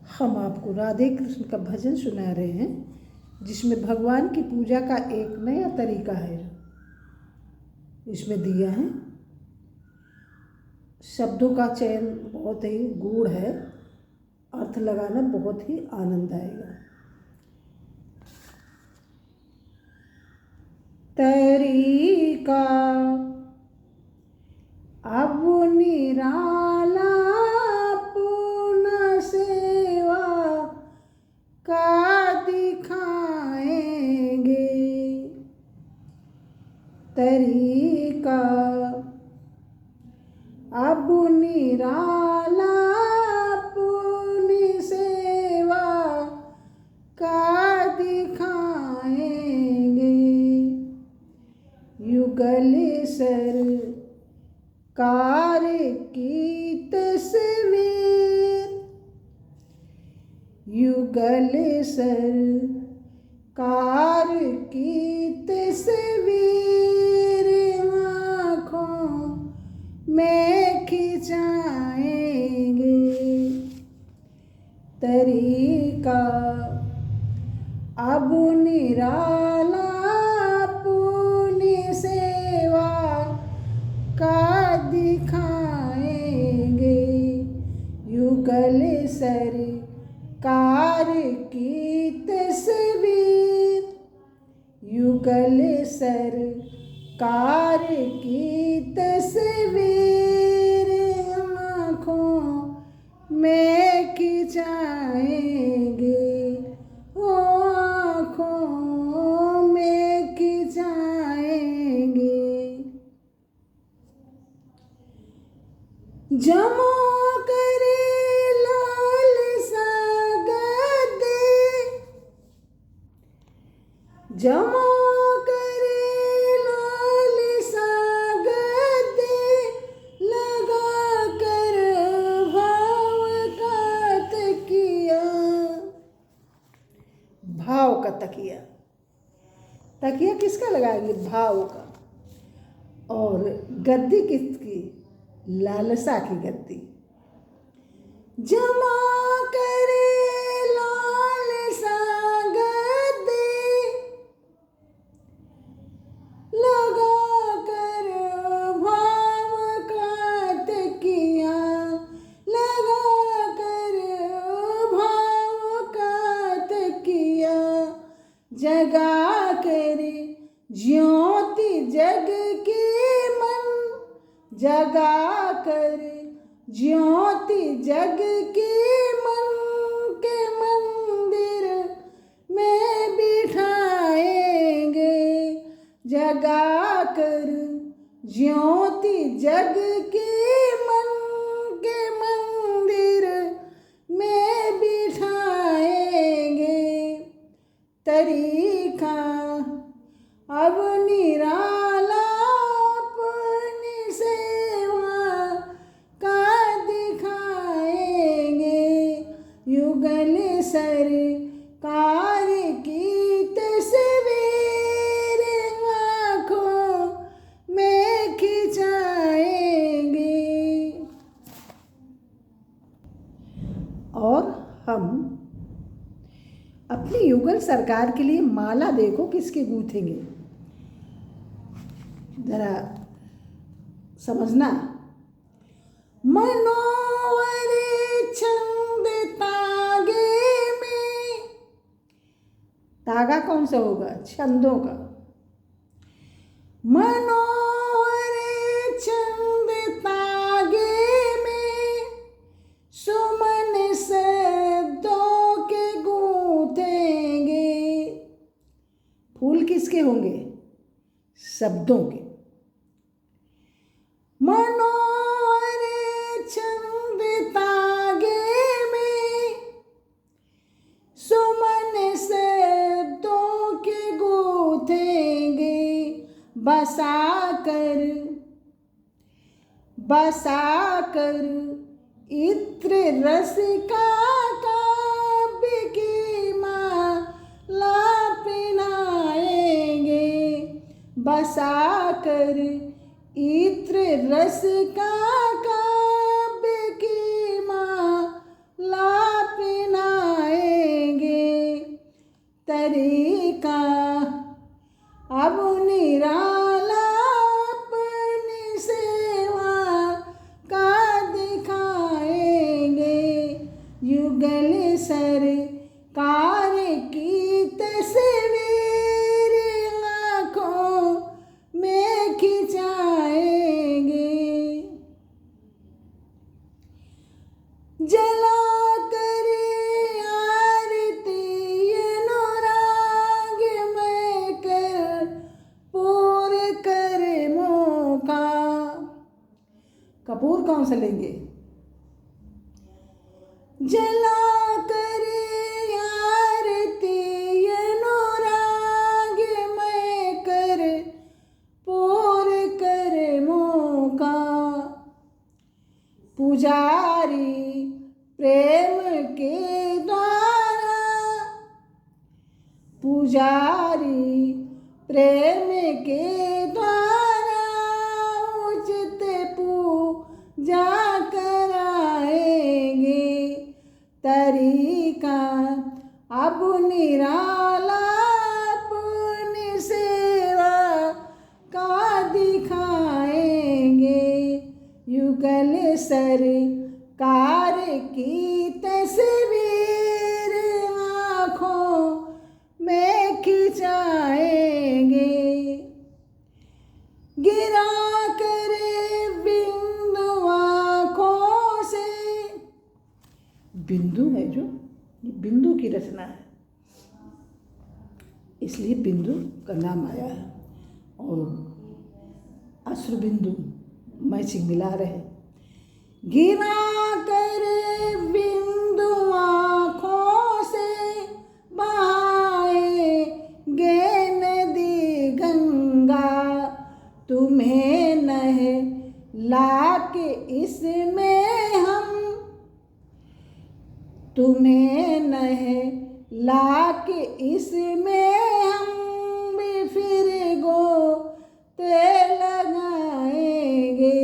हम आपको राधे कृष्ण का भजन सुना रहे हैं, जिसमें भगवान की पूजा का एक नया तरीका है। इसमें दिया है, शब्दों का चयन बहुत ही गूढ़ है, अर्थ लगाना बहुत ही आनंद आएगा। तरीका अब निराला पूर्ण सेवा का दिखाएंगे। तरीका अब निराला पूर्ण सेवा का दिखाएंगे। युगल सरकार की तस्वीर, युगल सरकार की तस्वीर आँखों में खिंचाएंगे। तरीका अब निराला पूर्ण सेवा का दिखाएंगे। युगल सरकार की तस्वीर, युगल सरकार की तस्वीर आँखों में खिंचाएंगे। ओ आँखों में खिंचाएंगे। जमो करे लाल सागदे, जमो करे लाल सागदे, लगा कर भाव का तकिया। भाव का तकिया, तकिया किसका लगाएंगे? भाव का। और गद्दी किसकी? लालसा की गद्दी। जमा करे लाल सागदे, लगा कर भाव का तकिया, लगा कर भाव का तकिया, जगा कर ज्योति जग के मन, जगा कर ज्योति जग के मन के मंदिर में बिठाएंगे। जगा कर ज्योति जग के मन के मंदिर में बिठाएंगे। तरीका अब निराला अपनी सेवा का दिखाएंगे। युगल सरकार की तस्वीर आँखों में खिंचाएंगे। और हम अपनी युगल सरकार के लिए माला देखो किसके गूंथेंगे, जरा समझना। मनोवर छंद तागे में, तागा कौन सा होगा? छंदों का। मनोवर छंद तागे में, सुमन शब्दों के गूंथेंगे। फूल किसके होंगे? शब्दों के। मनोहर छंद तागे में, सुमन शब्दों के गूंथेंगे। बसा कर इत्र रस का काव्य की माला पिनाएंगे। बसा कर इत्र रस का काव्य की माला पिना युगल सरकार की तस्वीर आँखों में खिंचाएंगे। जला कर आरती अनुराग में कर पूर कर मौका। कपूर कौन सा लेंगे? जला कर आरती अनुराग में कर पूर कर मौका। पुजारी प्रेम के द्वारा, पुजारी प्रेम के द्वारा उचित पूजा कराएंगे। तरीका अब निराला अपनी सेवा का दिखाएंगे। युगल सरकार की तस्वीर आँखों में खिंचाएंगे। गिरा कर बिंदु आँखों से, बिंदु है जो, ये बिंदु की रचना है, इसलिए बिंदु का नाम आया है। और अश्रु बिंदु मैचिंग मिला रहे। गिरा कर बिंदु आँखों से बहाएंगे नदी गंगा। तुम्हें नहला के इसमें हम, तुम्हें नहला के इसमें हम भी फिर गोते लगाएंगे।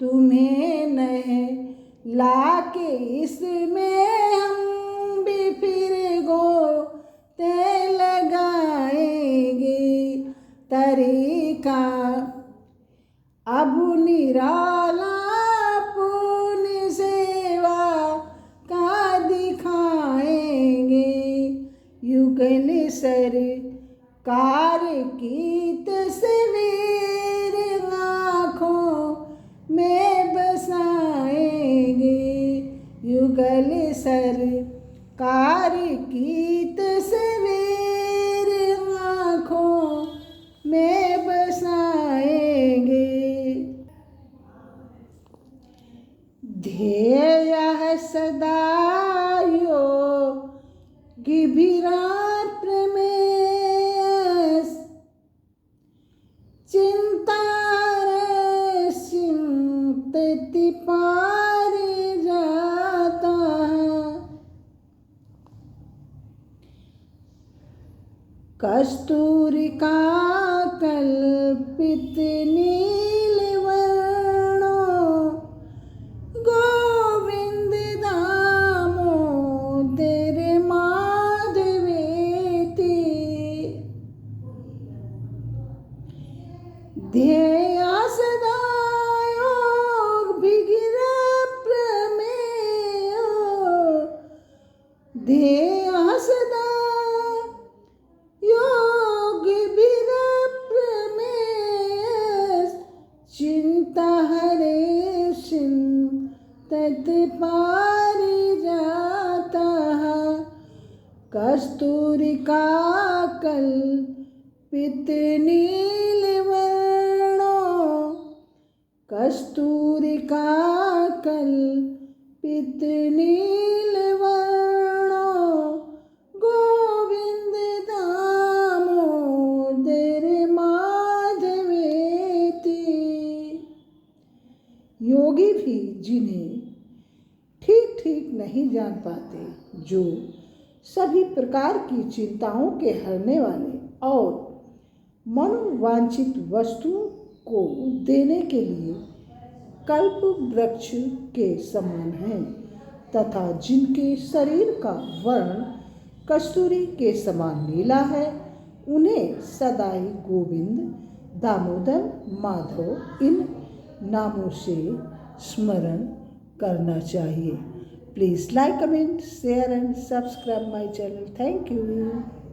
तुम्हें नहला के इसमें हम भी फिर गोते लगाएंगे। तरीका अब निराला अपनी सेवा का दिखाएंगे। युगल सरकार की तस्वीर आँखों में बसाएंगे। युगल सरकार की तस्वीर आँखों में बसाएंगे। ध्येय सदा योगी प्रमेय चिंता चिंतति पारि जाता। कस्तूरिका कल्पित नील वर्णो गोविंद दामोदर माधवेति। ध्येय सदा योगिभिः प्रमेय। ध्येय सदा योगिभिः प्रमेय चिंता हरेशिं तत्पारिजातः। कस्तूरिका कल्पित नीलवर्णो कस्तूरिका कल्पित नीलवर्णो गोविंद दामोदर माधवेति। योगी भी जिन्हें ठीक ठीक नहीं जान पाते, जो सभी प्रकार की चिंताओं के हरने वाले और मनोवांछित वस्तुओं को देने के लिए कल्प वृक्ष के समान हैं, तथा जिनके शरीर का वर्ण कस्तूरी के समान नीला है, उन्हें सदाई गोविंद, दामोदर, माधव इन नामों से स्मरण करना चाहिए। Please like, comment, share and subscribe my channel. Thank you.